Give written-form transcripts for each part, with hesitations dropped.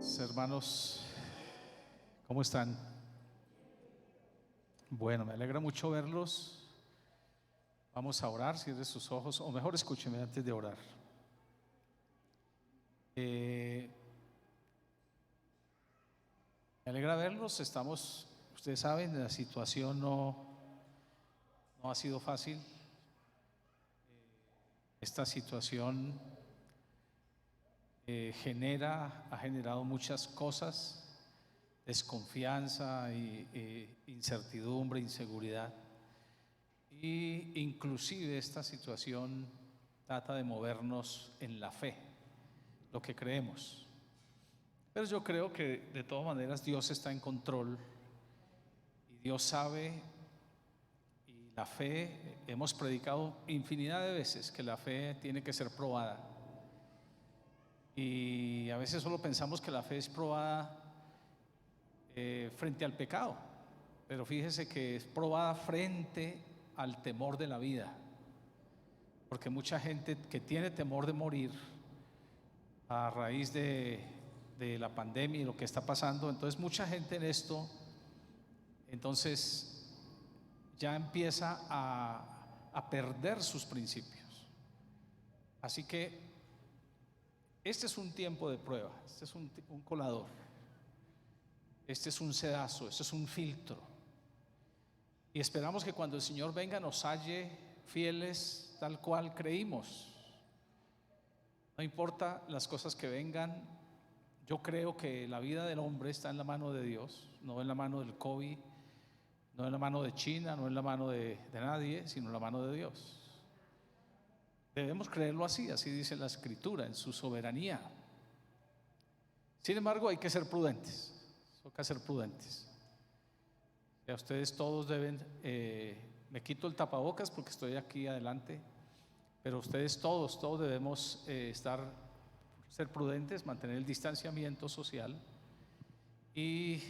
Hermanos, ¿cómo están? Bueno, me alegra mucho verlos. Vamos a orar, cierre sus ojos, o mejor escúcheme antes de orar. Me alegra verlos. Ustedes saben, la situación no ha sido fácil. Esta situación ha generado muchas cosas, desconfianza, incertidumbre, inseguridad, y inclusive esta situación trata de movernos en la fe, lo que creemos. Pero yo creo que de todas maneras Dios está en control y Dios sabe. Y la fe, hemos predicado infinidad de veces que la fe tiene que ser probada. Y a veces solo pensamos que la fe es probada frente al pecado, pero fíjese que es probada frente al temor de la vida, porque mucha gente que tiene temor de morir a raíz de la pandemia y lo que está pasando, entonces mucha gente en esto, entonces ya empieza a perder sus principios. Así que este es un tiempo de prueba, este es un colador, este es un sedazo, este es un filtro. Y esperamos que cuando el Señor venga nos halle fieles tal cual creímos. No importa las cosas que vengan, yo creo que la vida del hombre está en la mano de Dios, no en la mano del COVID, no en la mano de China, no en la mano de nadie, sino en la mano de Dios. Debemos creerlo así dice la Escritura, en su soberanía. Sin embargo, hay que ser prudentes, toca ser prudentes. Ya ustedes todos deben, me quito el tapabocas porque estoy aquí adelante, pero ustedes todos debemos ser prudentes, mantener el distanciamiento social y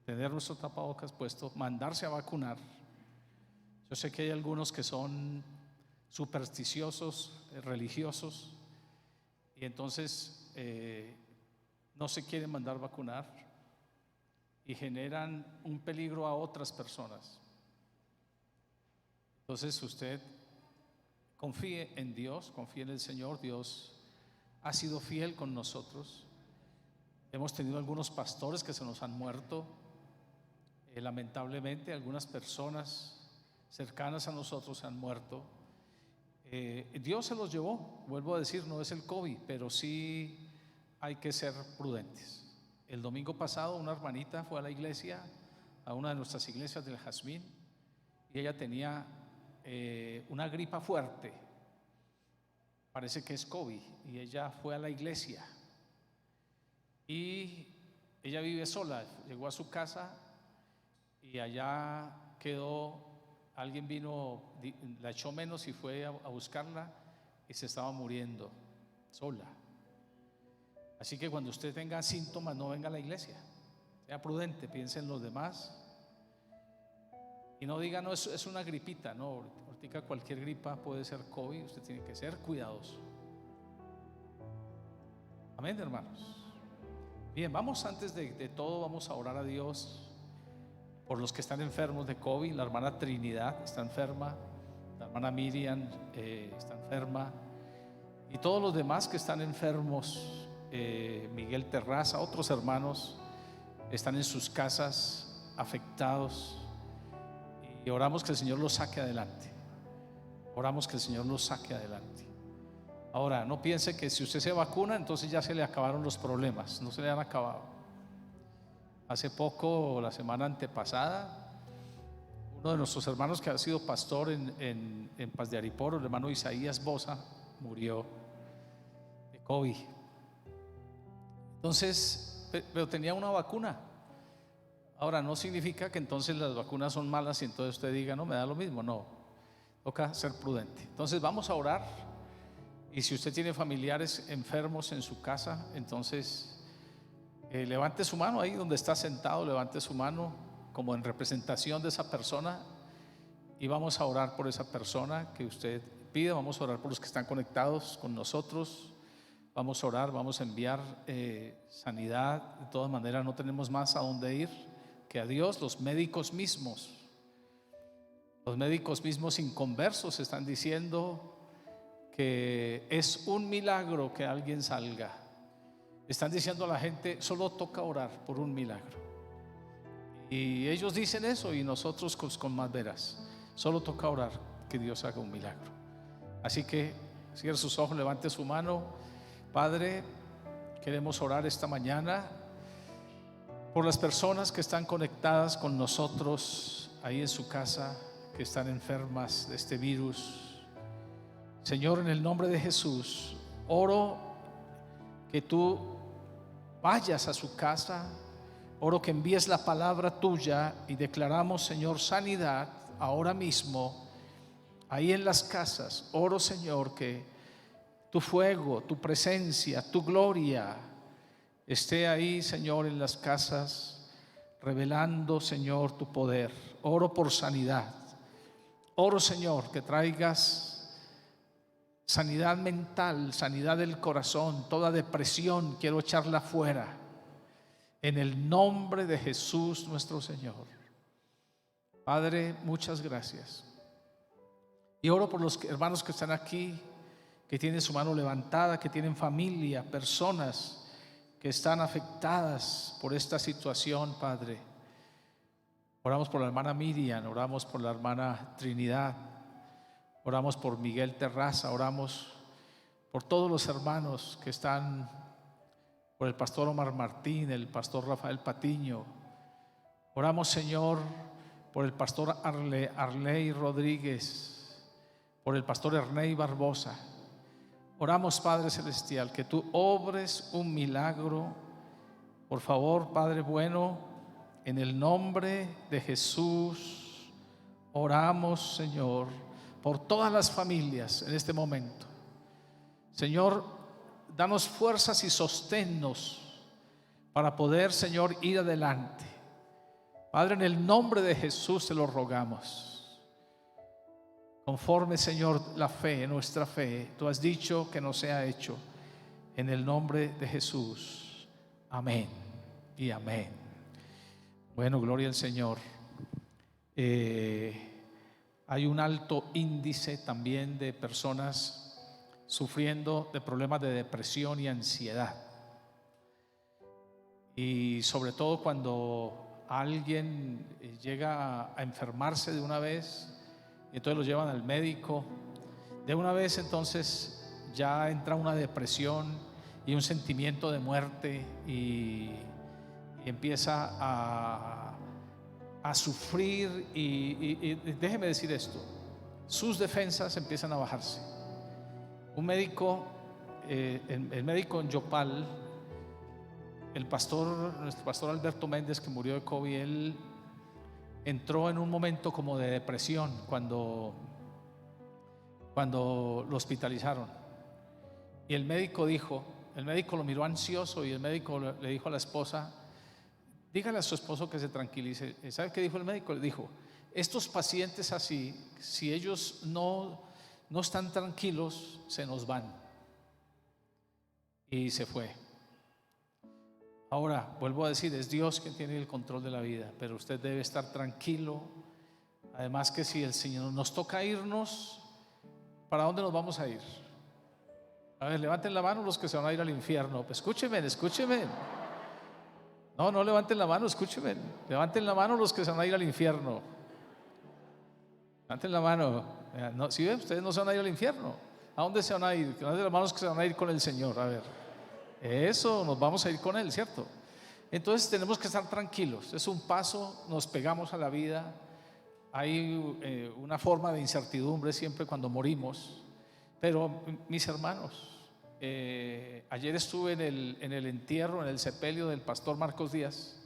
tener nuestro tapabocas puesto, mandarse a vacunar. Yo sé que hay algunos que son supersticiosos, religiosos, y entonces no se quieren mandar vacunar y generan un peligro a otras personas. Entonces usted confíe en Dios, confíe en el Señor. Dios ha sido fiel con nosotros. Hemos tenido algunos pastores que se nos han muerto, lamentablemente algunas personas cercanas a nosotros se han muerto. Dios se los llevó, vuelvo a decir, no es el COVID, pero sí hay que ser prudentes. El domingo pasado una hermanita fue a la iglesia, a una de nuestras iglesias del Jazmín, y ella tenía una gripa fuerte, parece que es COVID, y ella fue a la iglesia y ella vive sola. Llegó a su casa y allá quedó. Alguien vino, la echó menos y fue a buscarla y se estaba muriendo sola. Así que cuando usted tenga síntomas, no venga a la iglesia, sea prudente, piense en los demás y no diga, no, es una gripita. No, ahorita cualquier gripa puede ser COVID, usted tiene que ser cuidadoso. Amén, hermanos. Bien, antes de todo, vamos a orar a Dios por los que están enfermos de COVID. La hermana Trinidad está enferma, la hermana Miriam está enferma, y todos los demás que están enfermos, Miguel Terraza, otros hermanos están en sus casas afectados, y oramos que el Señor los saque adelante. Oramos que el Señor los saque adelante. Ahora, no piense que si usted se vacuna, entonces ya se le acabaron los problemas. No se le han acabado. Hace poco, la semana antepasada, uno de nuestros hermanos que ha sido pastor en Paz de Ariporo, el hermano Isaías Bosa, murió de COVID. Entonces, pero tenía una vacuna. Ahora, no significa que entonces las vacunas son malas y entonces usted diga, no, me da lo mismo. No, toca ser prudente. Entonces vamos a orar, y si usted tiene familiares enfermos en su casa, entonces levante su mano ahí donde está sentado, levante su mano como en representación de esa persona, y vamos a orar por esa persona que usted pide. Vamos a orar por los que están conectados con nosotros, vamos a orar, vamos a enviar sanidad. De todas maneras no tenemos más a dónde ir que a Dios. Los médicos mismos inconversos están diciendo que es un milagro que alguien salga. Están diciendo a la gente: solo toca orar por un milagro. Y ellos dicen eso, y nosotros con más veras: solo toca orar que Dios haga un milagro. Así que cierre sus ojos, levante su mano. Padre, queremos orar esta mañana por las personas que están conectadas con nosotros ahí en su casa, que están enfermas de este virus. Señor, en el nombre de Jesús, oro que tú vayas a su casa, oro que envíes la palabra tuya, y declaramos, Señor, sanidad ahora mismo ahí en las casas. Oro, Señor, que tu fuego, tu presencia, tu gloria esté ahí, Señor, en las casas, revelando, Señor, tu poder. Oro por sanidad. Oro, Señor, que traigas sanidad mental, sanidad del corazón. Toda depresión quiero echarla fuera en el nombre de Jesús nuestro Señor. Padre, muchas gracias. Y oro por los hermanos que están aquí, que tienen su mano levantada, que tienen familia, personas que están afectadas por esta situación, Padre. Oramos por la hermana Miriam, oramos por la hermana Trinidad, oramos por Miguel Terraza, oramos por todos los hermanos que están, por el pastor Omar Martín, el pastor Rafael Patiño. Oramos, Señor, por el pastor Arley Rodríguez, por el pastor Ernei Barbosa. Oramos, Padre Celestial, que tú obres un milagro, por favor, Padre bueno, en el nombre de Jesús. Oramos, Señor, por todas las familias en este momento. Señor, danos fuerzas y sosténnos para poder, Señor, ir adelante. Padre, en el nombre de Jesús te lo rogamos. Conforme, Señor, la fe, nuestra fe, tú has dicho que nos sea hecho, en el nombre de Jesús. Amén y amén. Bueno, gloria al Señor. Hay un alto índice también de personas sufriendo de problemas de depresión y ansiedad. Y sobre todo cuando alguien llega a enfermarse de una vez, y entonces lo llevan al médico de una vez, entonces ya entra una depresión y un sentimiento de muerte, y empieza a sufrir, y déjeme decir esto: sus defensas empiezan a bajarse. Un médico, el médico en Yopal, nuestro pastor Alberto Méndez, que murió de COVID, él entró en un momento como de depresión cuando lo hospitalizaron. Y el médico lo miró ansioso, y el médico le dijo a la esposa: dígale a su esposo que se tranquilice. ¿Sabe qué dijo el médico? Le dijo: estos pacientes así, si ellos no están tranquilos, se nos van. Y se fue. Ahora, vuelvo a decir, es Dios quien tiene el control de la vida, pero usted debe estar tranquilo. Además que si el Señor nos toca irnos, ¿para dónde nos vamos a ir? A ver, levanten la mano los que se van a ir al infierno. Escúchenme. No levanten la mano, escúchenme. Levanten la mano los que se van a ir al infierno. Levanten la mano. No, ¿sí ven? Ustedes no se van a ir al infierno. ¿A dónde se van a ir? Levanten las manos que se van a ir con el Señor. A ver, eso, nos vamos a ir con Él, ¿cierto? Entonces tenemos que estar tranquilos. Es un paso, nos pegamos a la vida. Hay una forma de incertidumbre siempre cuando morimos. Pero mis hermanos, ayer estuve en el entierro, en el sepelio del pastor Marcos Díaz,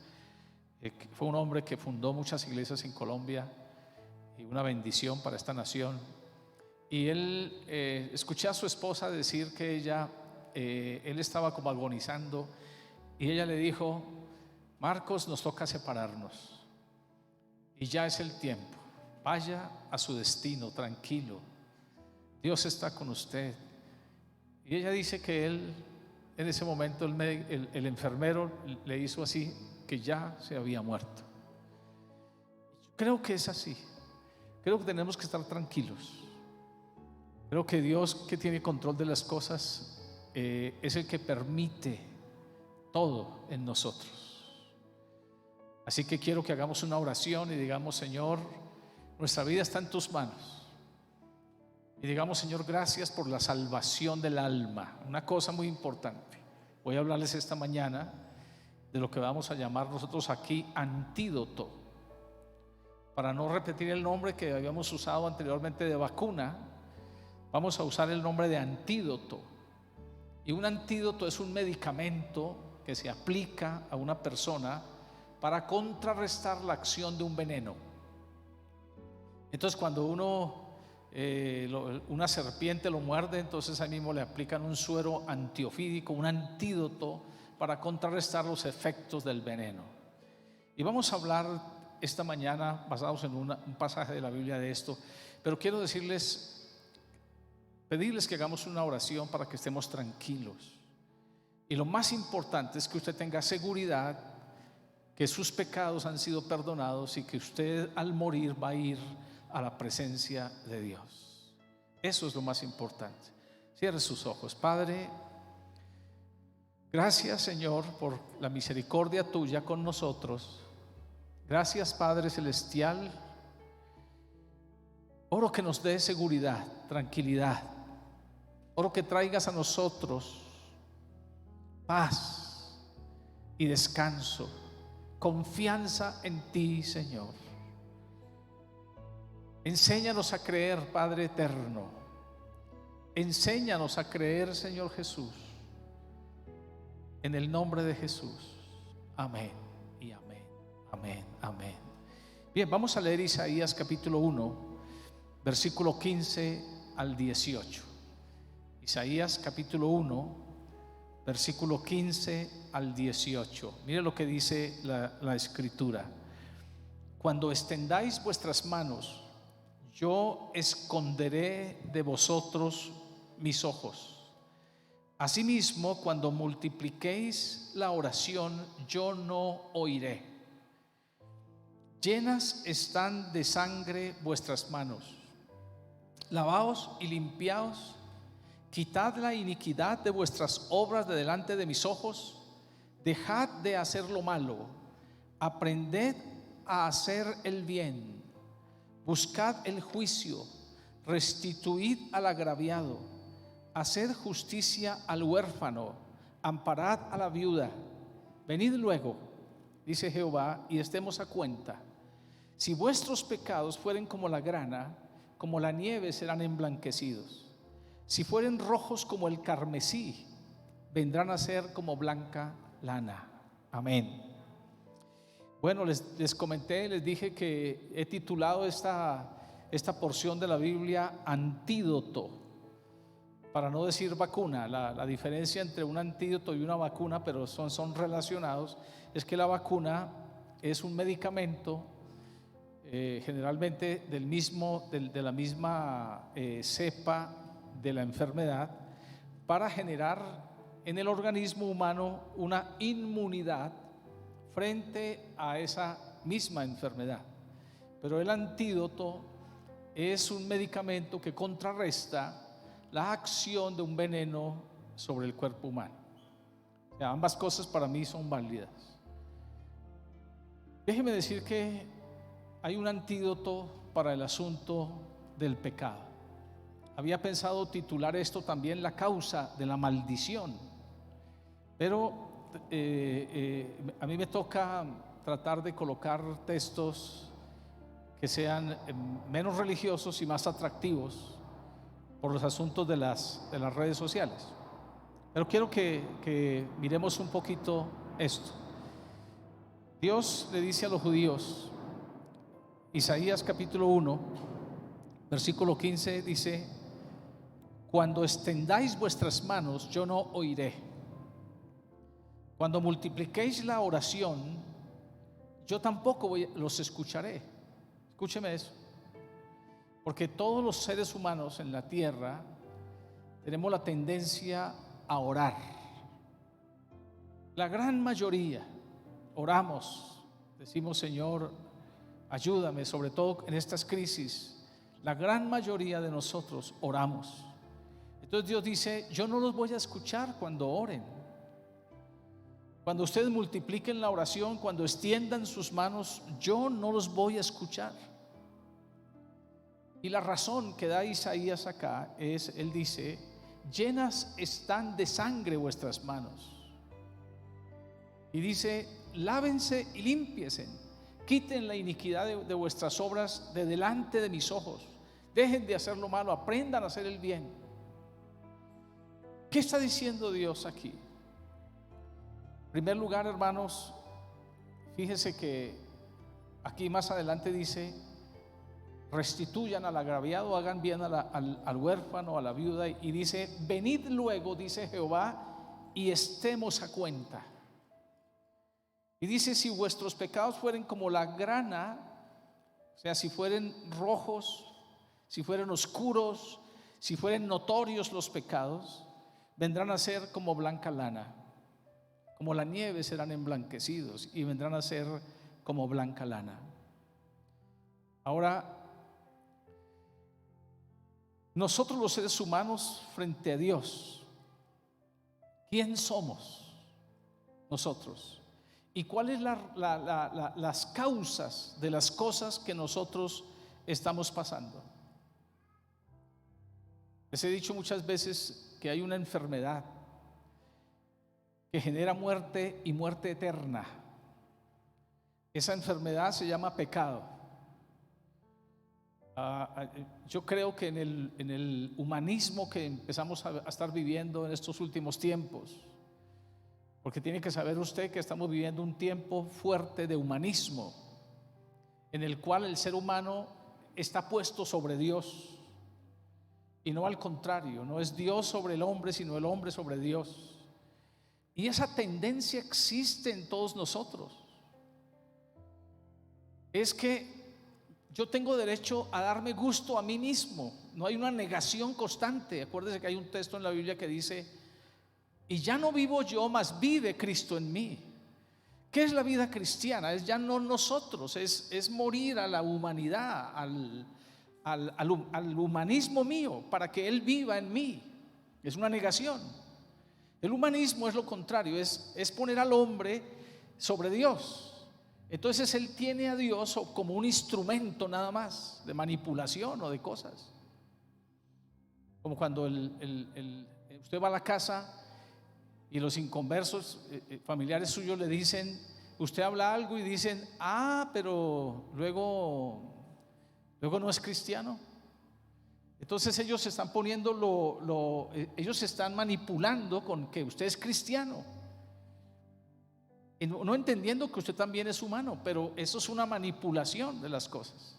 que fue un hombre que fundó muchas iglesias en Colombia y una bendición para esta nación. Y él, escuché a su esposa decir que él estaba como agonizando, y ella le dijo: Marcos, nos toca separarnos y ya es el tiempo. Vaya a su destino tranquilo, Dios está con usted. Y ella dice que él en ese momento el enfermero le hizo así, que ya se había muerto. Creo que es así. Creo que tenemos que estar tranquilos. Creo que Dios, que tiene control de las cosas, es el que permite todo en nosotros. Así que quiero que hagamos una oración y digamos: Señor, nuestra vida está en tus manos. Y digamos: Señor, gracias por la salvación del alma. Una cosa muy importante, voy a hablarles esta mañana de lo que vamos a llamar nosotros aquí antídoto. Para no repetir el nombre que habíamos usado anteriormente de vacuna, vamos a usar el nombre de antídoto. Y un antídoto es un medicamento que se aplica a una persona para contrarrestar la acción de un veneno. Entonces, cuando una serpiente lo muerde, entonces ahí mismo le aplican un suero antiofídico, un antídoto para contrarrestar los efectos del veneno. Y vamos a hablar esta mañana basados en un pasaje de la Biblia de esto, pero quiero pedirles que hagamos una oración para que estemos tranquilos. Y lo más importante es que usted tenga seguridad que sus pecados han sido perdonados y que usted al morir va a ir a la presencia de Dios. Eso es lo más importante. Cierre sus ojos. Padre, gracias, Señor, por la misericordia tuya con nosotros. Gracias, Padre Celestial. Oro que nos dé seguridad, tranquilidad. Oro que traigas a nosotros paz y descanso, confianza en ti, Señor. Enséñanos a creer, Padre eterno. Enséñanos a creer, Señor Jesús. En el nombre de Jesús. Amén y amén. Amén, amén. Bien, vamos a leer Isaías capítulo 1, versículo 15 al 18. Isaías capítulo 1, versículo 15 al 18. Mire lo que dice la escritura. Cuando extendáis vuestras manos, yo esconderé de vosotros mis ojos. Asimismo, cuando multipliquéis la oración, yo no oiré. Llenas están de sangre vuestras manos. Lavaos y limpiaos. Quitad la iniquidad de vuestras obras de delante de mis ojos. Dejad de hacer lo malo. Aprended a hacer el bien. Buscad el juicio. Restituid al agraviado. Haced justicia al huérfano. Amparad a la viuda. Venid luego, dice Jehová, y estemos a cuenta. Si vuestros pecados fueren como la grana, como la nieve serán emblanquecidos. Si fueren rojos como el carmesí, vendrán a ser como blanca lana. Amén. Bueno, les comenté, les dije que he titulado esta porción de la Biblia antídoto, para no decir vacuna. La diferencia entre un antídoto y una vacuna, pero son relacionados, es que la vacuna es un medicamento generalmente de la misma cepa de la enfermedad, para generar en el organismo humano una inmunidad frente a esa misma enfermedad. Pero el antídoto es un medicamento que contrarresta la acción de un veneno sobre el cuerpo humano. O sea, ambas cosas para mí son válidas. Déjeme decir que hay un antídoto para el asunto del pecado. Había pensado titular esto también la causa de la maldición, pero a mí me toca tratar de colocar textos que sean menos religiosos y más atractivos por los asuntos de las redes sociales. Pero quiero que miremos un poquito esto. Dios le dice a los judíos, Isaías capítulo 1, versículo 15 dice: cuando extendáis vuestras manos, yo no oiré. Cuando multipliquéis la oración, yo tampoco los escucharé. Escúcheme eso. Porque todos los seres humanos en la tierra tenemos la tendencia a orar. La gran mayoría oramos, decimos: Señor, ayúdame, sobre todo en estas crisis. La gran mayoría de nosotros oramos. Entonces Dios dice: yo no los voy a escuchar cuando oren. Cuando ustedes multipliquen la oración, cuando extiendan sus manos, yo no los voy a escuchar. Y la razón que da Isaías acá es, él dice: llenas están de sangre vuestras manos. Y dice: lávense y límpiesen, quiten la iniquidad de vuestras obras de delante de mis ojos. Dejen de hacer lo malo, aprendan a hacer el bien. ¿Qué está diciendo Dios aquí? En primer lugar, hermanos, fíjese que aquí más adelante dice: restituyan al agraviado, hagan bien al huérfano, a la viuda. Y dice: venid luego, dice Jehová, y estemos a cuenta. Y dice: si vuestros pecados fueren como la grana, o sea, si fueren rojos, si fueren oscuros, si fueren notorios los pecados, vendrán a ser como blanca lana. Como la nieve serán emblanquecidos y vendrán a ser como blanca lana. Ahora, nosotros los seres humanos frente a Dios, ¿quién somos nosotros? ¿Y cuáles las causas de las cosas que nosotros estamos pasando? Les he dicho muchas veces que hay una enfermedad que genera muerte y muerte eterna. Esa enfermedad se llama pecado. Yo creo que en el humanismo que empezamos a estar viviendo en estos últimos tiempos, porque tiene que saber usted que estamos viviendo un tiempo fuerte de humanismo, en el cual el ser humano está puesto sobre Dios, y no al contrario, no es Dios sobre el hombre, sino el hombre sobre Dios. Y esa tendencia existe en todos nosotros. Es que yo tengo derecho a darme gusto a mí mismo. No hay una negación constante. Acuérdese que hay un texto en la Biblia que dice: y ya no vivo yo, mas vive Cristo en mí. ¿Qué es la vida cristiana? Es ya no nosotros, es morir a la humanidad, al humanismo mío, para que Él viva en mí. Es una negación. El humanismo es lo contrario, es poner al hombre sobre Dios. Entonces él tiene a Dios como un instrumento nada más de manipulación o de cosas. Como cuando usted va a la casa y los inconversos familiares suyos le dicen, usted habla algo y dicen: pero luego no es cristiano. Entonces ellos se están poniendo ellos se están manipulando con que usted es cristiano, y no entendiendo que usted también es humano, pero eso es una manipulación de las cosas.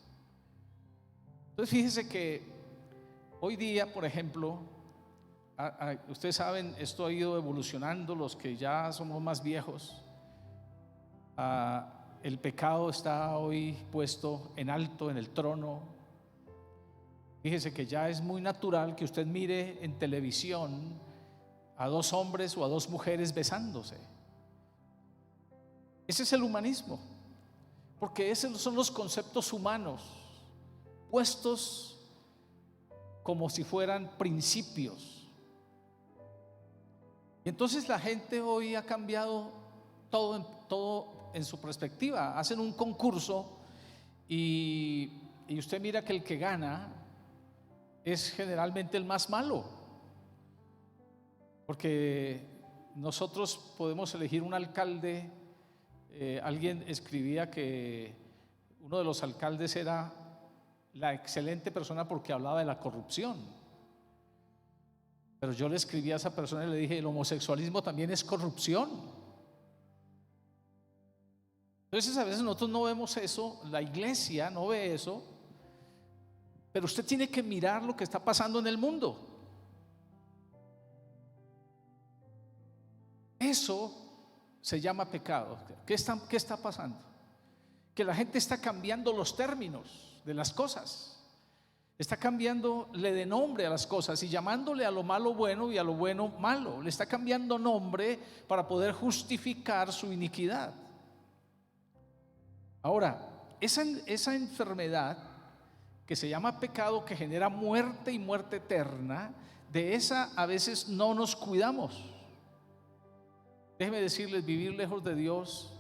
Entonces fíjese que hoy día, por ejemplo, ustedes saben, esto ha ido evolucionando. Los que ya somos más viejos, el pecado está hoy puesto en alto en el trono. Fíjese que ya es muy natural que usted mire en televisión a dos hombres o a dos mujeres besándose. Ese es el humanismo, porque esos son los conceptos humanos puestos como si fueran principios. Y entonces la gente hoy ha cambiado todo en su perspectiva. Hacen un concurso y usted mira que el que gana es generalmente el más malo, porque nosotros podemos elegir un alcalde. Alguien escribía que uno de los alcaldes era la excelente persona porque hablaba de la corrupción, pero yo le escribí a esa persona y le dije: el homosexualismo también es corrupción. Entonces a veces nosotros no vemos eso, la iglesia no ve eso. Pero usted tiene que mirar lo que está pasando en el mundo. Eso se llama pecado. ¿Qué está pasando? Que la gente está cambiando los términos de las cosas. Está cambiándole de nombre a las cosas y llamándole a lo malo bueno y a lo bueno malo. Le está cambiando nombre para poder justificar su iniquidad. Ahora, esa enfermedad que se llama pecado, que genera muerte y muerte eterna, de esa a veces no nos cuidamos. Déjeme decirles, vivir lejos de Dios,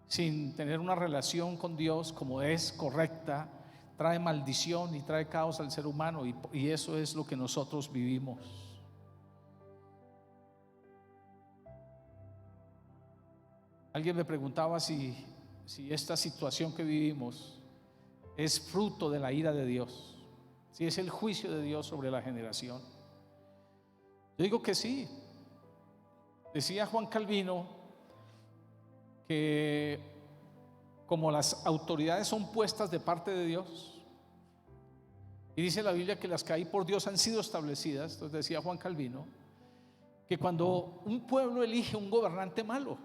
sin tener una relación con Dios como es correcta, trae maldición y trae caos al ser humano, y eso es lo que nosotros vivimos. Alguien me preguntaba si esta situación que vivimos es fruto de la ira de Dios, si es el juicio de Dios sobre la generación. Yo digo que sí. Decía Juan Calvino que como las autoridades son puestas de parte de Dios, y dice la Biblia que las que hay por Dios han sido establecidas, entonces decía Juan Calvino que cuando un pueblo elige un gobernante malo,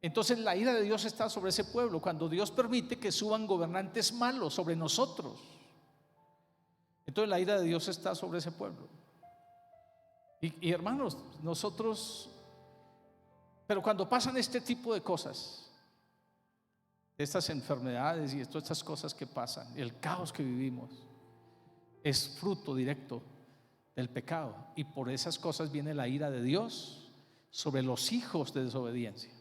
entonces la ira de Dios está sobre ese pueblo. Cuando Dios permite que suban gobernantes malos sobre nosotros, entonces la ira de Dios está sobre ese pueblo. Y hermanos, nosotros, pero cuando pasan este tipo de cosas, estas enfermedades y todas estas cosas que pasan, el caos que vivimos, es fruto directo del pecado, y por esas cosas viene la ira de Dios sobre los hijos de desobediencia.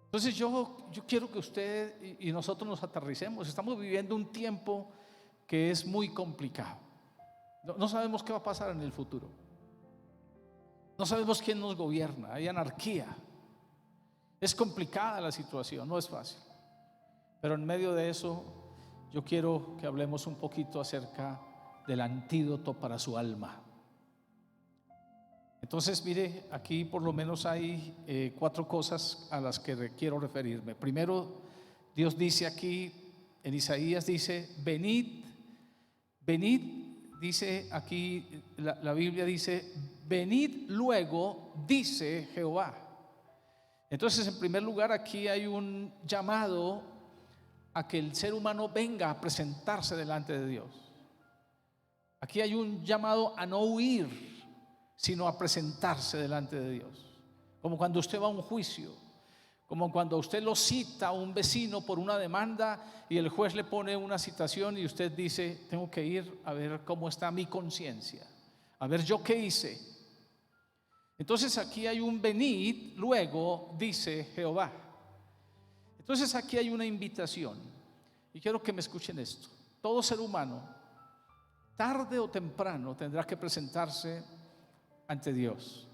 Entonces yo quiero que usted y nosotros nos aterricemos. Estamos viviendo un tiempo que es muy complicado. No sabemos qué va a pasar en el futuro. No sabemos quién nos gobierna. Hay anarquía. Es complicada la situación, no es fácil. Pero en medio de eso, yo quiero que hablemos un poquito acerca del antídoto para su alma. Entonces, mire, aquí por lo menos hay 4 cosas a las que quiero referirme. Primero, Dios dice aquí en Isaías, dice: venid, dice aquí la Biblia dice: venid luego, dice Jehová. Entonces, en primer lugar, aquí hay un llamado a que el ser humano venga a presentarse delante de Dios. Aquí hay un llamado a no huir, sino a presentarse delante de Dios. Como cuando usted va a un juicio, como cuando usted lo cita a un vecino por una demanda y el juez le pone una citación y usted dice: tengo que ir a ver cómo está mi conciencia, a ver yo qué hice. Entonces aquí hay un venid, luego dice Jehová. Entonces aquí hay una invitación, y quiero que me escuchen esto. Todo ser humano, tarde o temprano, tendrá que presentarse ante Dios,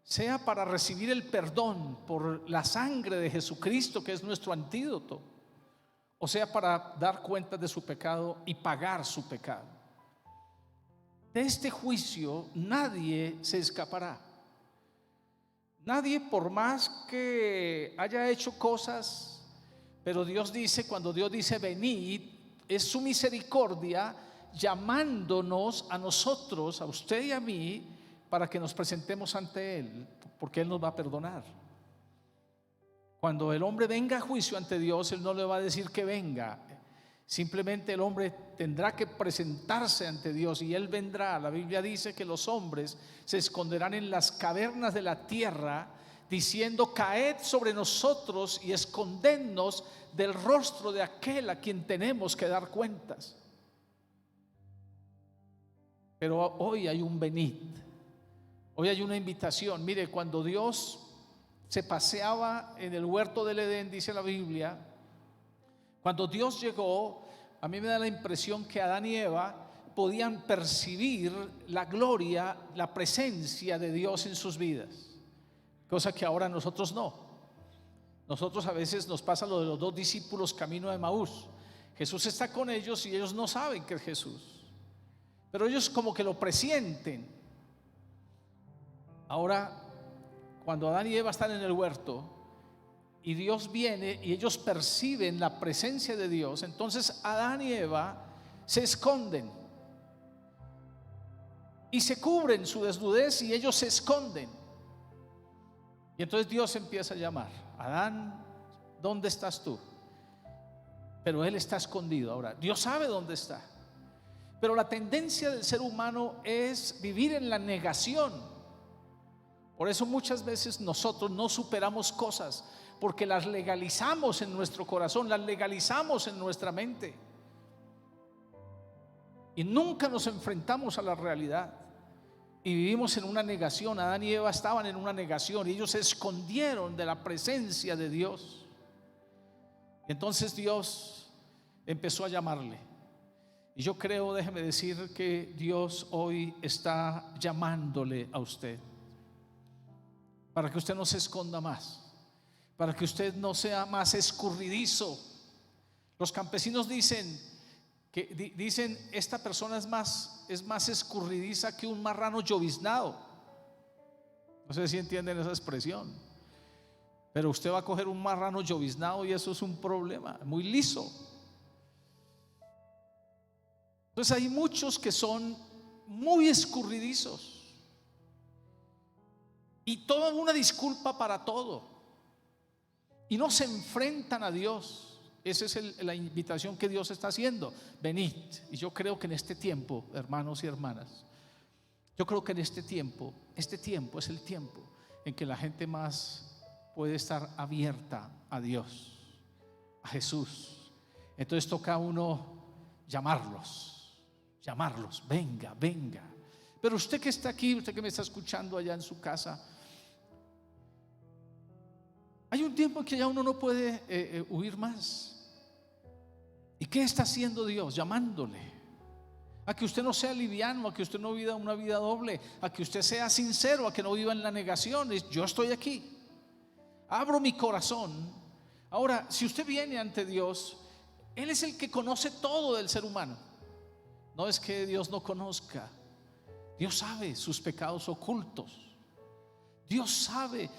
sea para recibir el perdón por la sangre de Jesucristo, que es nuestro antídoto, o sea para dar cuenta de su pecado y pagar su pecado. De este juicio nadie se escapará. Nadie, por más que haya hecho cosas, pero Dios dice, cuando Dios dice venid, es su misericordia llamándonos a nosotros, a usted y a mí, para que nos presentemos ante Él, porque Él nos va a perdonar. Cuando el hombre venga a juicio ante Dios, Él no le va a decir que venga. Simplemente el hombre tendrá que presentarse ante Dios y Él vendrá. La Biblia dice que los hombres se esconderán en las cavernas de la tierra, diciendo: caed sobre nosotros y escondednos del rostro de aquel a quien tenemos que dar cuentas. Pero hoy hay un venid, hoy hay una invitación. Mire, cuando Dios se paseaba en el huerto del Edén, dice la Biblia, cuando Dios llegó, a mí me da la impresión que Adán y Eva podían percibir la gloria, la presencia de Dios en sus vidas, cosa que ahora nosotros no. Nosotros a veces nos pasa lo de los 2 discípulos camino de Emaús. Jesús está con ellos y ellos no saben que es Jesús, pero ellos como que lo presienten. Ahora, cuando Adán y Eva están en el huerto y Dios viene y ellos perciben la presencia de Dios, entonces Adán y Eva se esconden y se cubren su desnudez y ellos se esconden. Y entonces Dios empieza a llamar: Adán, ¿dónde estás tú? pero Él está escondido. Ahora, Dios sabe dónde está, pero la tendencia del ser humano es vivir en la negación. Por eso muchas veces nosotros no superamos cosas, porque las legalizamos en nuestro corazón, las legalizamos en nuestra mente, y nunca nos enfrentamos a la realidad, y vivimos en una negación. Adán y Eva estaban en una negación y ellos se escondieron de la presencia de Dios. Entonces Dios empezó a llamarle, y yo creo, déjeme decir, que Dios hoy está llamándole a usted, para que usted no se esconda más, para que usted no sea más escurridizo. Los campesinos dicen esta persona es más escurridiza que un marrano lloviznado. No sé si entienden esa expresión, pero usted va a coger un marrano lloviznado y eso es un problema, muy liso. Entonces hay muchos que son muy escurridizos y toda una disculpa para todo, y no se enfrentan a Dios. Esa es la invitación que Dios está haciendo: venid. Y yo creo que en este tiempo, hermanos y hermanas, yo creo que en este tiempo es el tiempo en que la gente más puede estar abierta a Dios, a Jesús. Entonces toca a uno llamarlos, venga. Pero usted que está aquí, usted que me está escuchando allá en su casa, hay un tiempo en que ya uno no puede huir más. ¿Y qué está haciendo Dios? Llamándole a que usted no sea liviano, a que usted no viva una vida doble, a que usted sea sincero, a que no viva en la negación. Yo estoy aquí, abro mi corazón. Ahora, si usted viene ante Dios, Él es el que conoce todo del ser humano. No es que Dios no conozca, Dios sabe sus pecados ocultos. Dios sabe.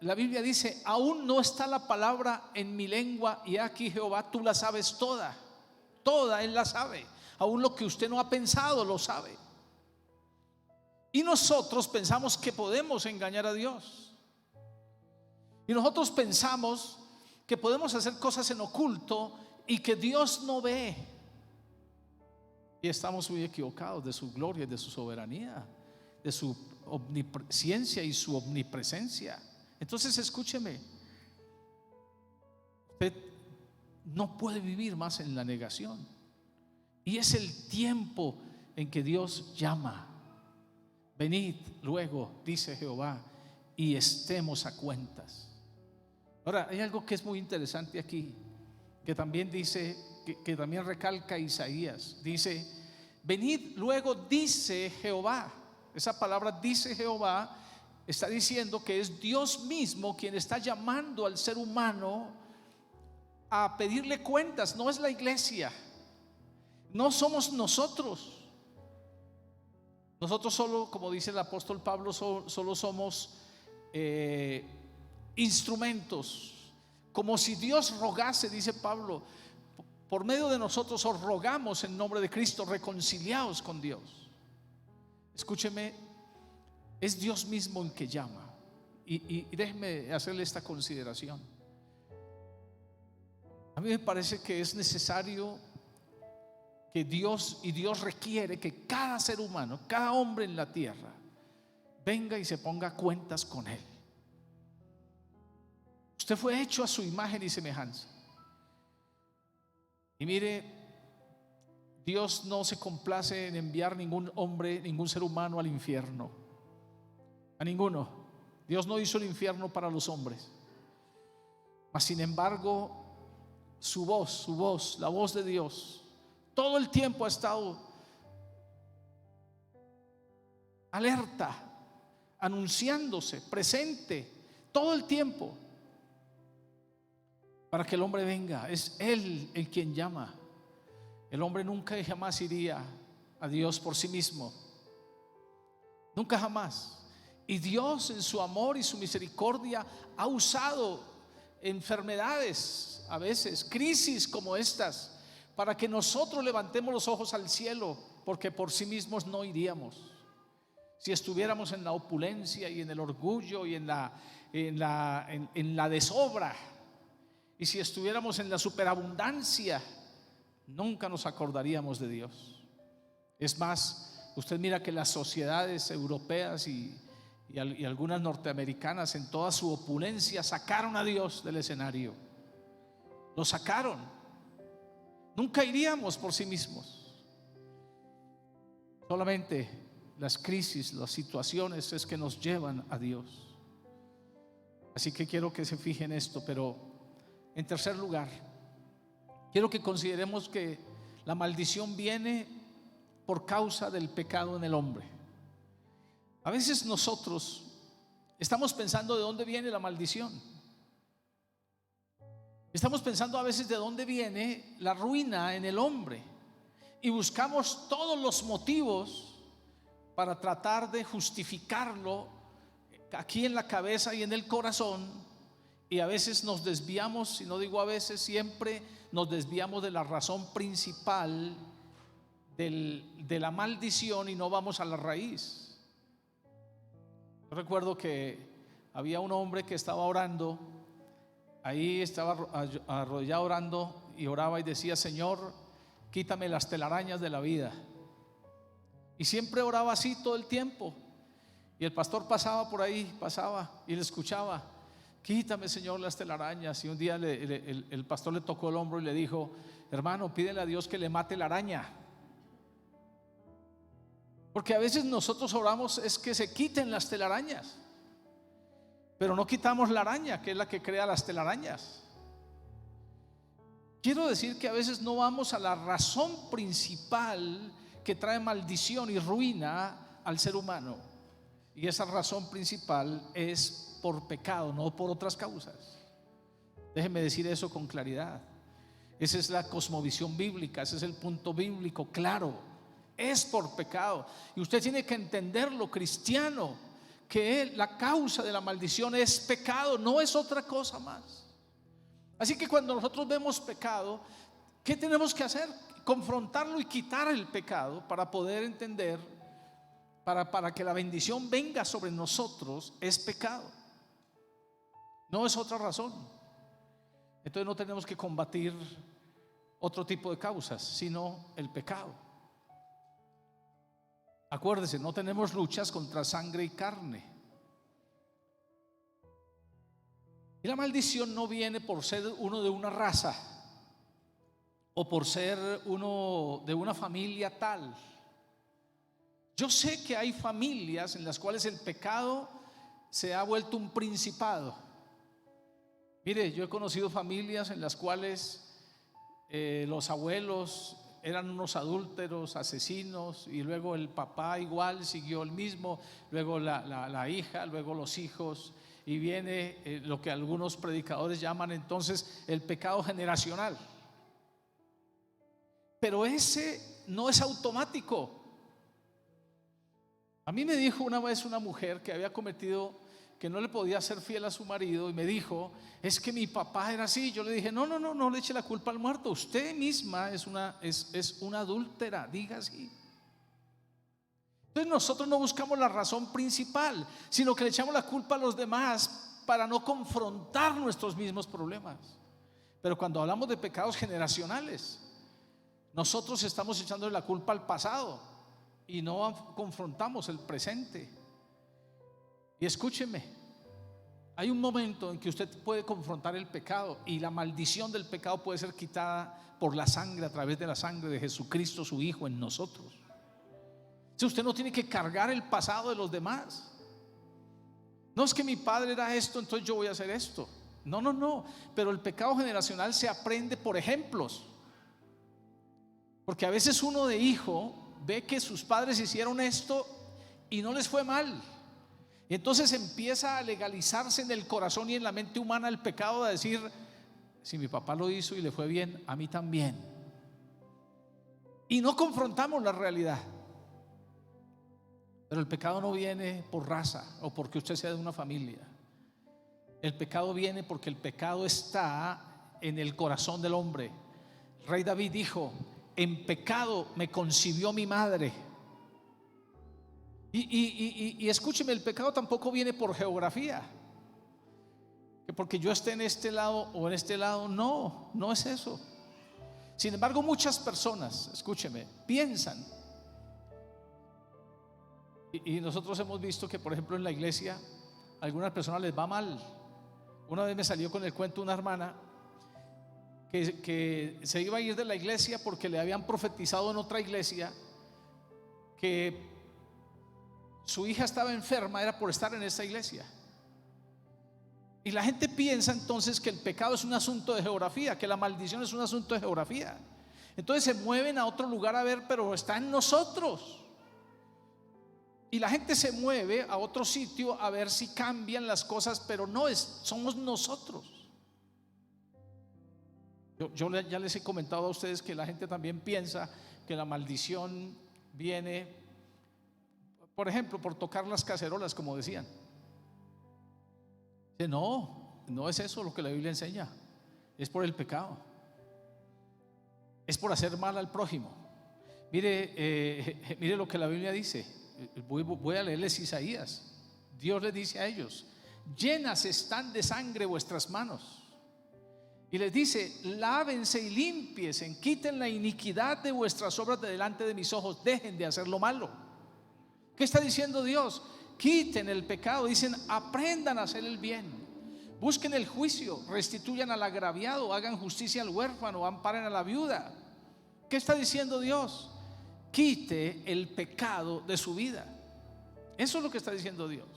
La Biblia dice: aún no está la palabra en mi lengua, y aquí, Jehová, tú la sabes toda. Él la sabe. Aún lo que usted no ha pensado lo sabe. Y nosotros pensamos que podemos engañar a Dios, y nosotros pensamos que podemos hacer cosas en oculto y que Dios no ve. Y estamos muy equivocados de su gloria, de su soberanía, de su omnisciencia y su omnipresencia. Entonces escúcheme, usted no puede vivir más en la negación, y es el tiempo en que Dios llama: venid luego, dice Jehová, y estemos a cuentas. Ahora, hay algo que es muy interesante aquí, que también dice, que también recalca Isaías. Dice: venid luego, dice Jehová. Esa palabra dice Jehová está diciendo que es Dios mismo quien está llamando al ser humano a pedirle cuentas. No es la iglesia, no somos nosotros. Nosotros solo, como dice el apóstol Pablo, solo somos instrumentos. Como si Dios rogase, dice Pablo: por medio de nosotros os rogamos en nombre de Cristo, reconciliaos con Dios. Escúcheme, es Dios mismo el que llama. Y déjeme hacerle esta consideración. A mí me parece que es necesario que Dios requiere que cada ser humano, cada hombre en la tierra, venga y se ponga cuentas con Él. Usted fue hecho a su imagen y semejanza. Y mire, Dios no se complace en enviar ningún hombre, ningún ser humano al infierno. A ninguno. Dios no hizo el infierno para los hombres. Mas sin embargo, su voz, la voz de Dios, todo el tiempo ha estado alerta, anunciándose, presente, todo el tiempo, para que el hombre venga. Es Él el quien llama. El hombre nunca y jamás iría a Dios por sí mismo. Nunca jamás. Y Dios, en su amor y su misericordia, ha usado enfermedades, a veces crisis como estas, para que nosotros levantemos los ojos al cielo, porque por sí mismos no iríamos. Si estuviéramos en la opulencia y en el orgullo y en la deshobra, Y si estuviéramos en la superabundancia, nunca nos acordaríamos de Dios. Es más, usted mira que las sociedades europeas y algunas norteamericanas, en toda su opulencia, sacaron a Dios del escenario. Lo sacaron. Nunca iríamos por sí mismos. Solamente las crisis, las situaciones es que nos llevan a Dios. Así que quiero que se fijen en esto. Pero en tercer lugar, quiero que consideremos que la maldición viene por causa del pecado en el hombre. A veces nosotros estamos pensando de dónde viene la maldición. Estamos pensando a veces de dónde viene la ruina en el hombre, y buscamos todos los motivos para tratar de justificarlo aquí en la cabeza y en el corazón. Y a veces nos desviamos, y no digo a veces, siempre nos desviamos de la razón principal de la maldición y no vamos a la raíz. Yo recuerdo que había un hombre que estaba orando, ahí estaba arrodillado orando, y oraba y decía: Señor, quítame las telarañas de la vida. Y siempre oraba así todo el tiempo. Y el pastor pasaba por ahí, pasaba y le escuchaba: quítame, Señor, las telarañas. Y un día el pastor le tocó el hombro y le dijo: hermano, pídele a Dios que le mate la araña. Porque a veces nosotros oramos es que se quiten las telarañas, pero no quitamos la araña, que es la que crea las telarañas. Quiero decir que a veces no vamos a la razón principal que trae maldición y ruina al ser humano. Y esa razón principal es por pecado, no por otras causas. Déjenme decir eso con claridad. Esa es la cosmovisión bíblica, ese es el punto bíblico claro. Es por pecado. Y usted tiene que entenderlo, cristiano, que la causa de la maldición es pecado, no es otra cosa más. Así que cuando nosotros vemos pecado, ¿qué tenemos que hacer? Confrontarlo y quitar el pecado para poder entender, para que la bendición venga sobre nosotros. Es pecado, no es otra razón. Entonces no tenemos que combatir otro tipo de causas, sino el pecado. Acuérdese, no tenemos luchas contra sangre y carne. Y la maldición no viene por ser uno de una raza o por ser uno de una familia tal. Yo sé que hay familias en las cuales el pecado se ha vuelto un principado. Mire, yo he conocido familias en las cuales los abuelos eran unos adúlteros, asesinos, y luego el papá igual siguió el mismo, luego la hija, luego los hijos, y viene lo que algunos predicadores llaman entonces el pecado generacional. Pero ese no es automático. A mí me dijo una vez una mujer que había cometido, que no le podía ser fiel a su marido, y me dijo: es que mi papá era así. Yo le dije: no le eche la culpa al muerto. Usted misma es una adúltera, diga así. Entonces nosotros no buscamos la razón principal, sino que le echamos la culpa a los demás para no confrontar nuestros mismos problemas. Pero cuando hablamos de pecados generacionales, nosotros estamos echándole la culpa al pasado y no confrontamos el presente. Y escúcheme, hay un momento en que usted puede confrontar el pecado, y la maldición del pecado puede ser quitada por la sangre, a través de la sangre de Jesucristo, su Hijo, en nosotros. Si usted no tiene que cargar el pasado de los demás. No es que mi padre era esto, entonces yo voy a hacer esto. No, pero el pecado generacional se aprende por ejemplos. Porque a veces uno de hijo ve que sus padres hicieron esto y no les fue mal. Y entonces empieza a legalizarse en el corazón y en la mente humana el pecado, de decir: si mi papá lo hizo y le fue bien, a mí también. Y no confrontamos la realidad. Pero el pecado no viene por raza o porque usted sea de una familia. El pecado viene porque el pecado está en el corazón del hombre. El rey David dijo: en pecado me concibió mi madre. Y escúcheme, el pecado tampoco viene por geografía. que porque yo esté en este lado o en este lado. No, no es eso. Sin embargo, muchas personas, escúcheme, piensan, y nosotros hemos visto que, por ejemplo, en la iglesia a algunas personas les va mal. Una vez me salió con el cuento una hermana que se iba a ir de la iglesia porque le habían profetizado en otra iglesia que su hija estaba enferma, era por estar en esa iglesia. Y la gente piensa entonces que el pecado es un asunto de geografía, que la maldición es un asunto de geografía. Entonces se mueven a otro lugar a ver, pero está en nosotros. Y la gente se mueve a otro sitio a ver si cambian las cosas, pero no somos nosotros. Yo ya les he comentado a ustedes que la gente también piensa que la maldición viene, por ejemplo, por tocar las cacerolas, como decían. No, no es eso lo que la Biblia enseña. Es por el pecado. Es por hacer mal al prójimo. Mire lo que la Biblia dice. Voy a leerles Isaías. Dios les dice a ellos: llenas están de sangre vuestras manos. Y les dice: lávense y limpiesen, quiten la iniquidad de vuestras obras de delante de mis ojos, dejen de hacer lo malo. ¿Qué está diciendo Dios? Quiten el pecado. Dicen: aprendan a hacer el bien, busquen el juicio, restituyan al agraviado, hagan justicia al huérfano, amparen a la viuda. ¿Qué está diciendo Dios? Quite el pecado de su vida. Eso es lo que está diciendo Dios.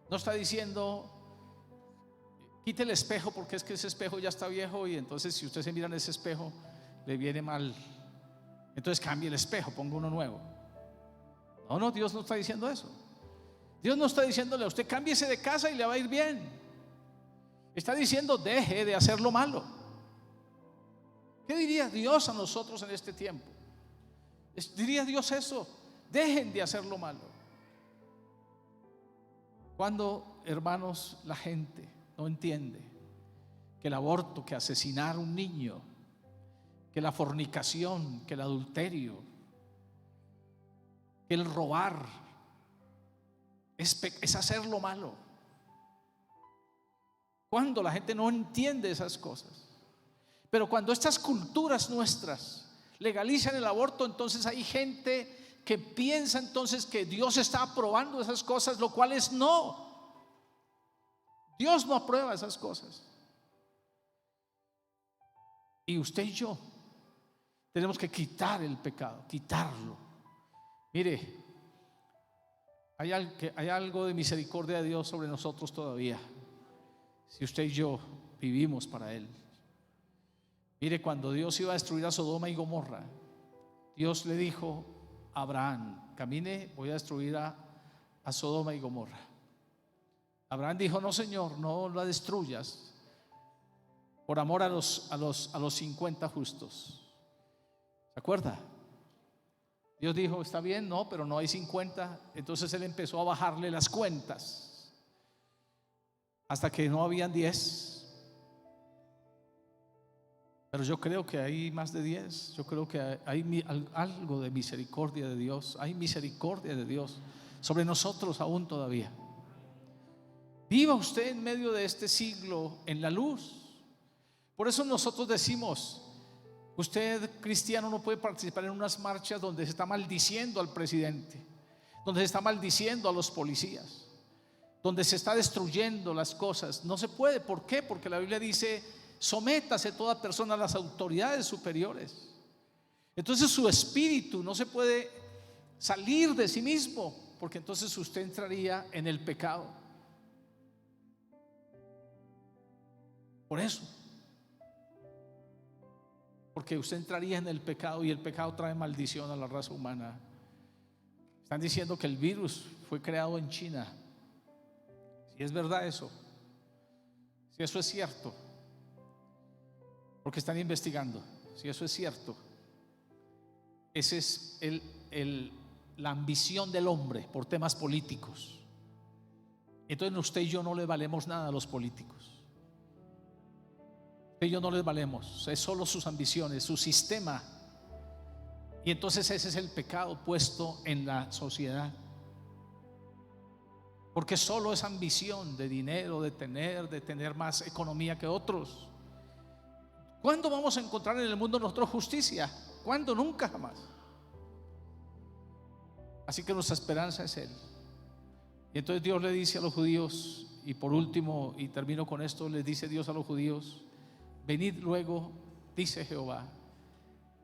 No está diciendo: quite el espejo, porque es que ese espejo ya está viejo y entonces si usted se mira en ese espejo le viene mal, entonces cambie el espejo, ponga uno nuevo. No, Dios no está diciendo eso. Dios no está diciéndole a usted: cámbiese de casa y le va a ir bien. Está diciendo: deje de hacer lo malo. ¿Qué diría Dios a nosotros en este tiempo? Diría Dios eso: dejen de hacer lo malo. Cuando, hermanos, la gente no entiende que el aborto, que asesinar a un niño, que la fornicación, que el adulterio, que el robar es hacer lo malo. Cuando la gente no entiende esas cosas. Pero cuando estas culturas nuestras legalizan el aborto, entonces hay gente que piensa entonces que Dios está aprobando esas cosas, lo cual es no. Dios no aprueba esas cosas. Y usted y yo tenemos que quitar el pecado, quitarlo. Mire, hay algo de misericordia de Dios sobre nosotros todavía, si usted y yo vivimos para Él. Mire, cuando Dios iba a destruir a Sodoma y Gomorra, Dios le dijo a Abraham: camine, voy a destruir a Sodoma y Gomorra. Abraham dijo: no, Señor, no la destruyas, por amor a los 50 justos. ¿Se acuerda? Dios dijo: está bien, no, pero no hay 50. Entonces él empezó a bajarle las cuentas hasta que no habían 10. Pero yo creo que hay más de 10. Yo creo que hay algo de misericordia de Dios. Hay misericordia de Dios sobre nosotros aún todavía. Viva usted en medio de este siglo en la luz. Por eso nosotros decimos: usted, cristiano, no puede participar en unas marchas donde se está maldiciendo al presidente, donde se está maldiciendo a los policías, donde se está destruyendo las cosas. No se puede. ¿Por qué? Porque la Biblia dice: sométase toda persona a las autoridades superiores. Entonces su espíritu no se puede salir de sí mismo, porque entonces usted entraría en el pecado. Por eso, porque usted entraría en el pecado, y el pecado trae maldición a la raza humana. Están diciendo que el virus fue creado en China. Si es verdad eso, si eso es cierto, porque están investigando, si eso es cierto, esa es la ambición del hombre por temas políticos. Entonces usted y yo no le valemos nada a los políticos. Usted y yo no les valemos, es solo sus ambiciones, su sistema. Y entonces ese es el pecado puesto en la sociedad. porque solo es ambición de dinero, de tener más economía que otros. ¿Cuándo vamos a encontrar en el mundo nosotros justicia? ¿Cuándo? Nunca, jamás. Así que nuestra esperanza es Él. Y entonces Dios le dice a los judíos, y por último, y termino con esto, les dice Dios a los judíos: venid luego, dice Jehová,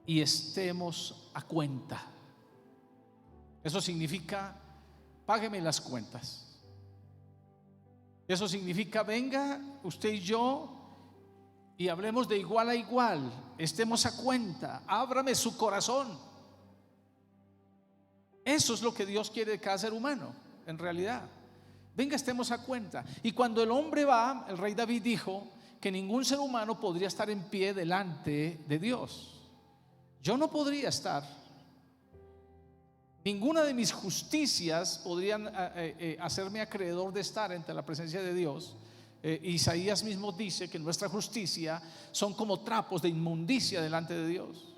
y estemos a cuenta. Eso significa: págueme las cuentas. Eso significa: venga usted y yo y hablemos de igual a igual, estemos a cuenta, ábrame su corazón. Eso es lo que Dios quiere de cada ser humano, en realidad. Venga, estemos a cuenta. Y cuando el hombre va, el rey David dijo que ningún ser humano podría estar en pie delante de Dios. Yo no podría estar. Ninguna de mis justicias podrían hacerme acreedor de estar ante la presencia de Dios. Isaías mismo dice que nuestra justicia son como trapos de inmundicia delante de Dios.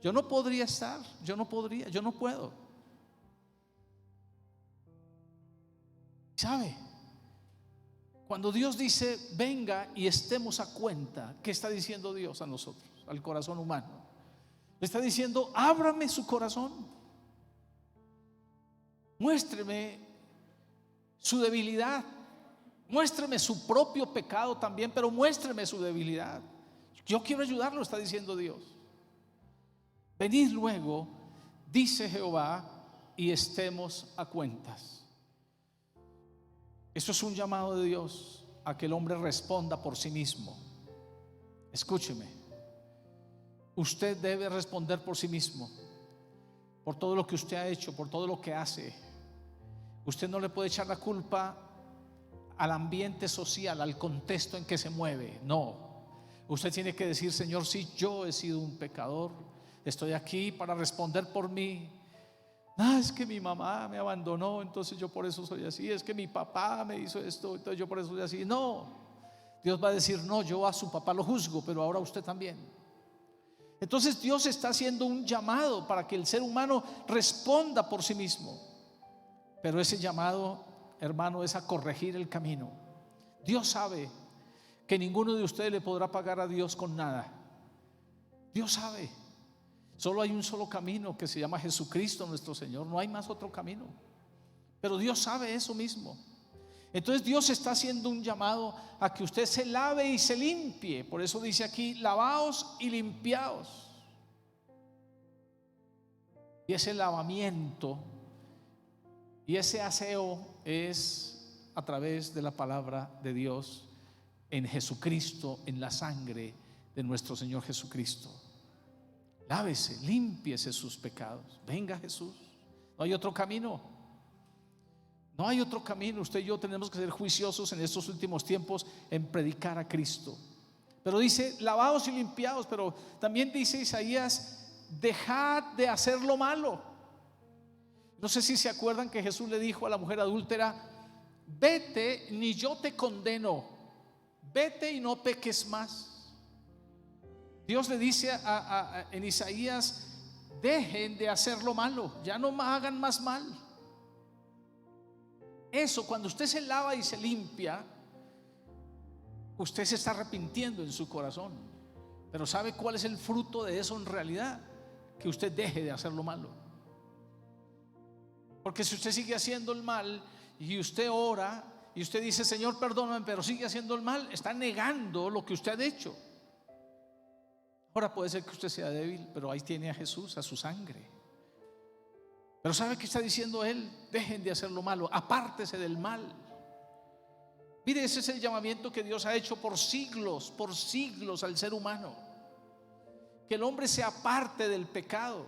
Yo no podría estar, yo no puedo. ¿Sabe? Cuando Dios dice venga y estemos a cuenta, ¿qué está diciendo Dios a nosotros, al corazón humano? Le está diciendo: ábrame su corazón, muéstreme su debilidad, muéstreme su propio pecado también, pero muéstreme su debilidad. Yo quiero ayudarlo, está diciendo Dios. Venid luego, dice Jehová, y estemos a cuentas. Eso es un llamado de Dios a que el hombre responda por sí mismo. Escúcheme, usted debe responder por sí mismo, por todo lo que usted ha hecho, por todo lo que hace. Usted no le puede echar la culpa al ambiente social, al contexto en que se mueve. No, usted tiene que decir: Señor, sí, yo he sido un pecador, estoy aquí para responder por mí. Es que mi mamá me abandonó, entonces yo por eso soy así. Es que mi papá me hizo esto, entonces yo por eso soy así. No, Dios va a decir: no, yo a su papá lo juzgo, pero ahora usted también. Entonces Dios está haciendo un llamado para que el ser humano responda por sí mismo. Pero ese llamado, hermano, es a corregir el camino. Dios sabe que ninguno de ustedes le podrá pagar a Dios con nada. Dios sabe. Solo hay un solo camino, que se llama Jesucristo nuestro Señor. No hay más otro camino. Pero Dios sabe eso mismo. Entonces Dios está haciendo un llamado a que usted se lave y se limpie. Por eso dice aquí: lavaos y limpiaos. Y ese lavamiento y ese aseo es a través de la palabra de Dios en Jesucristo, en la sangre de nuestro Señor Jesucristo. Lávese, límpiese sus pecados. Venga Jesús. No hay otro camino. No hay otro camino. Usted y yo tenemos que ser juiciosos en estos últimos tiempos en predicar a Cristo. Pero dice: lavaos y limpiaos. Pero también dice Isaías: dejad de hacer lo malo. No sé si se acuerdan que Jesús le dijo a la mujer adúltera: vete, ni yo te condeno. Vete y no peques más. Dios le dice en Isaías: dejen de hacer lo malo, ya no hagan más mal. Eso, cuando usted se lava y se limpia, usted se está arrepintiendo en su corazón. Pero ¿sabe cuál es el fruto de eso en realidad? Que usted deje de hacer lo malo. Porque si usted sigue haciendo el mal y usted ora y usted dice: Señor, perdóname, pero sigue haciendo el mal, está negando lo que usted ha hecho. Ahora puede ser que usted sea débil, pero ahí tiene a Jesús, a su sangre. Pero ¿sabe qué está diciendo Él? Dejen de hacer lo malo, apártese del mal. Mire, ese es el llamamiento que Dios ha hecho por siglos al ser humano. Que el hombre se aparte del pecado.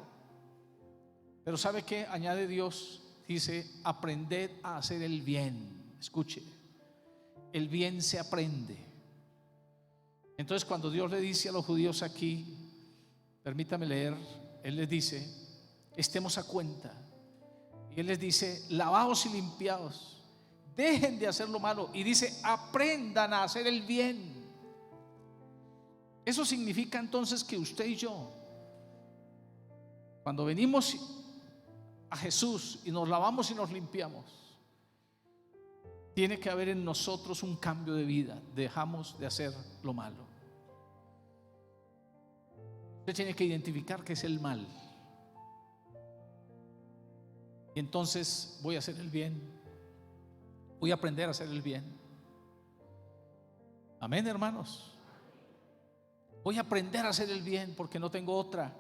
Pero ¿sabe qué? Añade Dios, dice: aprended a hacer el bien. Escuche, el bien se aprende. Entonces, cuando Dios le dice a los judíos aquí, permítame leer, Él les dice: estemos a cuenta. Y Él les dice: lavaos y limpiaos, dejen de hacer lo malo. Y dice: aprendan a hacer el bien. Eso significa entonces que usted y yo, cuando venimos a Jesús y nos lavamos y nos limpiamos, Tiene que haber en nosotros un cambio de vida. Dejamos de hacer lo malo. Usted tiene que identificar qué es el mal. Y entonces voy a hacer el bien. Voy a aprender a hacer el bien. Amén, hermanos. Voy a aprender a hacer el bien porque no tengo otra.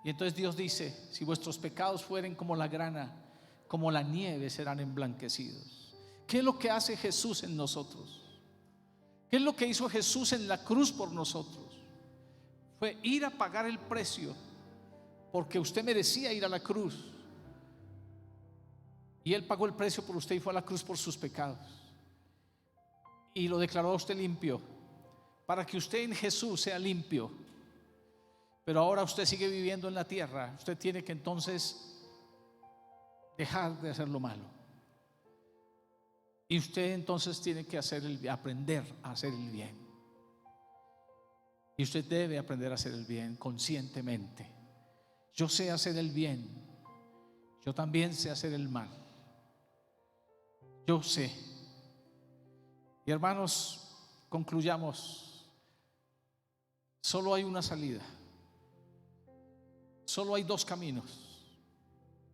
Y entonces Dios dice: si vuestros pecados fueren como la grana, como la nieve, serán emblanquecidos. ¿Qué es lo que hace Jesús en nosotros? ¿Qué es lo que hizo Jesús en la cruz por nosotros? Fue ir a pagar el precio, porque usted merecía ir a la cruz, y Él pagó el precio por usted y fue a la cruz por sus pecados y lo declaró a usted limpio, para que usted en Jesús sea limpio. Pero ahora usted sigue viviendo en la tierra. Usted tiene que entonces dejar de hacer lo malo, y usted entonces tiene que aprender a hacer el bien. Y usted debe aprender a hacer el bien conscientemente. Yo sé hacer el bien, yo también sé hacer el mal. Yo sé. Y hermanos, concluyamos. Solo hay una salida. Solo hay dos caminos: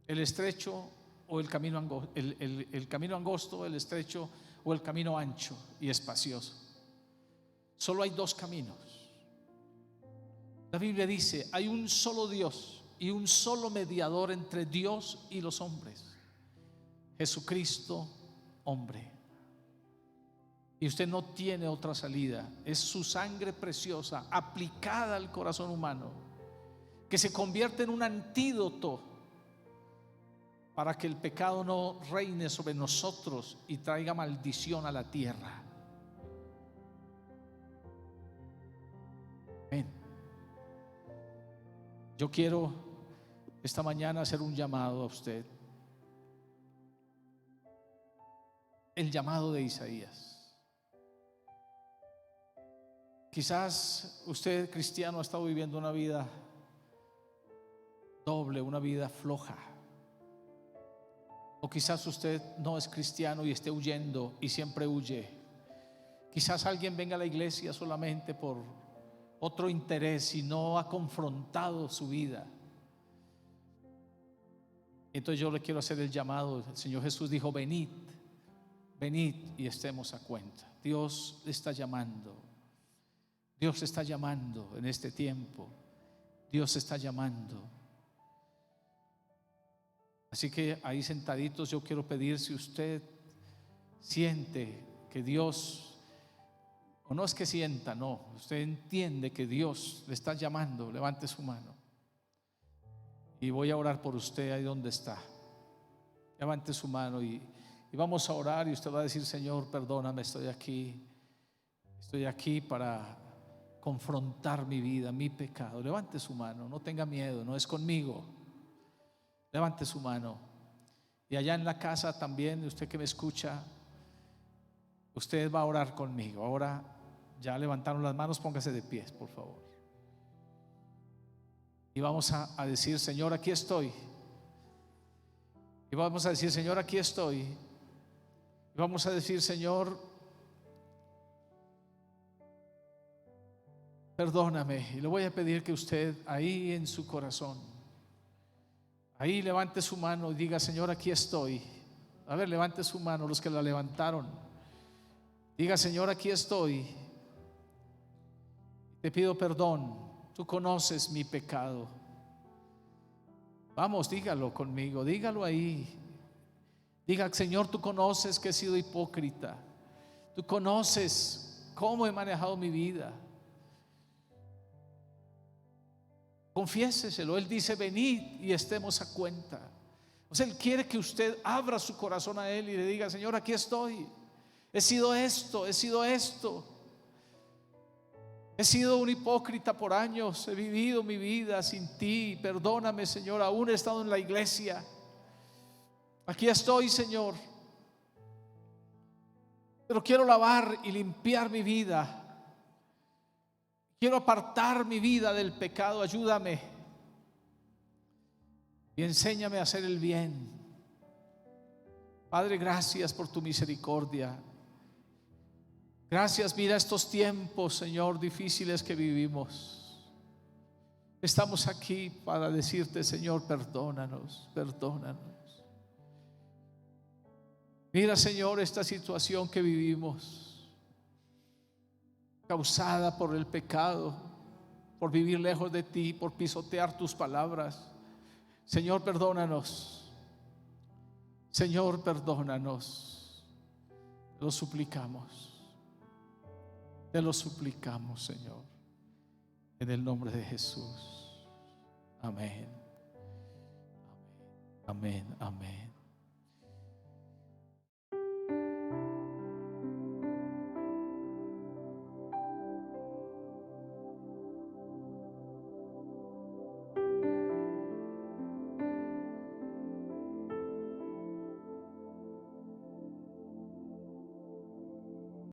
el estrecho o el camino angosto, el camino angosto, el estrecho, o el camino ancho y espacioso. Solo hay dos caminos. La Biblia dice: hay un solo Dios y un solo mediador entre Dios y los hombres, Jesucristo, hombre. Y usted no tiene otra salida. Es su sangre preciosa aplicada al corazón humano, que se convierte en un antídoto para que el pecado no reine sobre nosotros y traiga maldición a la tierra. Amén. Yo quiero esta mañana hacer un llamado a usted. El llamado de Isaías. Quizás usted, cristiano, ha estado viviendo una vida doble, una vida floja. O quizás usted no es cristiano y esté huyendo y siempre huye. Quizás alguien venga a la iglesia solamente por otro interés y no ha confrontado su vida. Entonces yo le quiero hacer el llamado. El Señor Jesús dijo: venid, venid y estemos a cuenta. Dios le está llamando. Dios está llamando en este tiempo. Dios está llamando. Así que ahí sentaditos, yo quiero pedir, si usted siente que Dios, o no es que sienta, no, usted entiende que Dios le está llamando, levante su mano y voy a orar por usted ahí donde está. Levante su mano y vamos a orar, y usted va a decir: Señor, perdóname, estoy aquí para confrontar mi vida, mi pecado. Levante su mano, no tenga miedo, no es conmigo. Levante su mano. Y allá en la casa también, usted que me escucha, usted va a orar conmigo. Ahora ya levantaron las manos, póngase de pies, por favor. Y vamos a decir: Señor, aquí estoy. Y vamos a decir: Señor, aquí estoy. Y vamos a decir: Señor, perdóname. Y le voy a pedir que usted ahí en su corazón, ahí levante su mano y diga: Señor, aquí estoy. A ver, levante su mano los que la levantaron. Diga: Señor, aquí estoy. Te pido perdón. Tú conoces mi pecado. Vamos, dígalo conmigo, dígalo ahí. Diga: Señor, tú conoces que he sido hipócrita. Tú conoces cómo he manejado mi vida. Confiéseselo. Él dice: venid y estemos a cuenta. O sea, Él quiere que usted abra su corazón a Él y le diga: Señor, aquí estoy. He sido esto, he sido esto. He sido un hipócrita por años. He vivido mi vida sin ti. Perdóname, Señor. Aún he estado en la iglesia. Aquí estoy, Señor. Pero quiero lavar y limpiar mi vida. Quiero apartar mi vida del pecado. Ayúdame y enséñame a hacer el bien. Padre, gracias por tu misericordia. Gracias, mira estos tiempos, Señor, difíciles que vivimos. Estamos aquí para decirte, Señor, perdónanos, perdónanos. Mira, Señor, esta situación que vivimos, causada por el pecado, por vivir lejos de ti, por pisotear tus palabras. Señor, perdónanos. Señor, perdónanos. Te lo suplicamos. Te lo suplicamos, Señor. En el nombre de Jesús. Amén. Amén. Amén.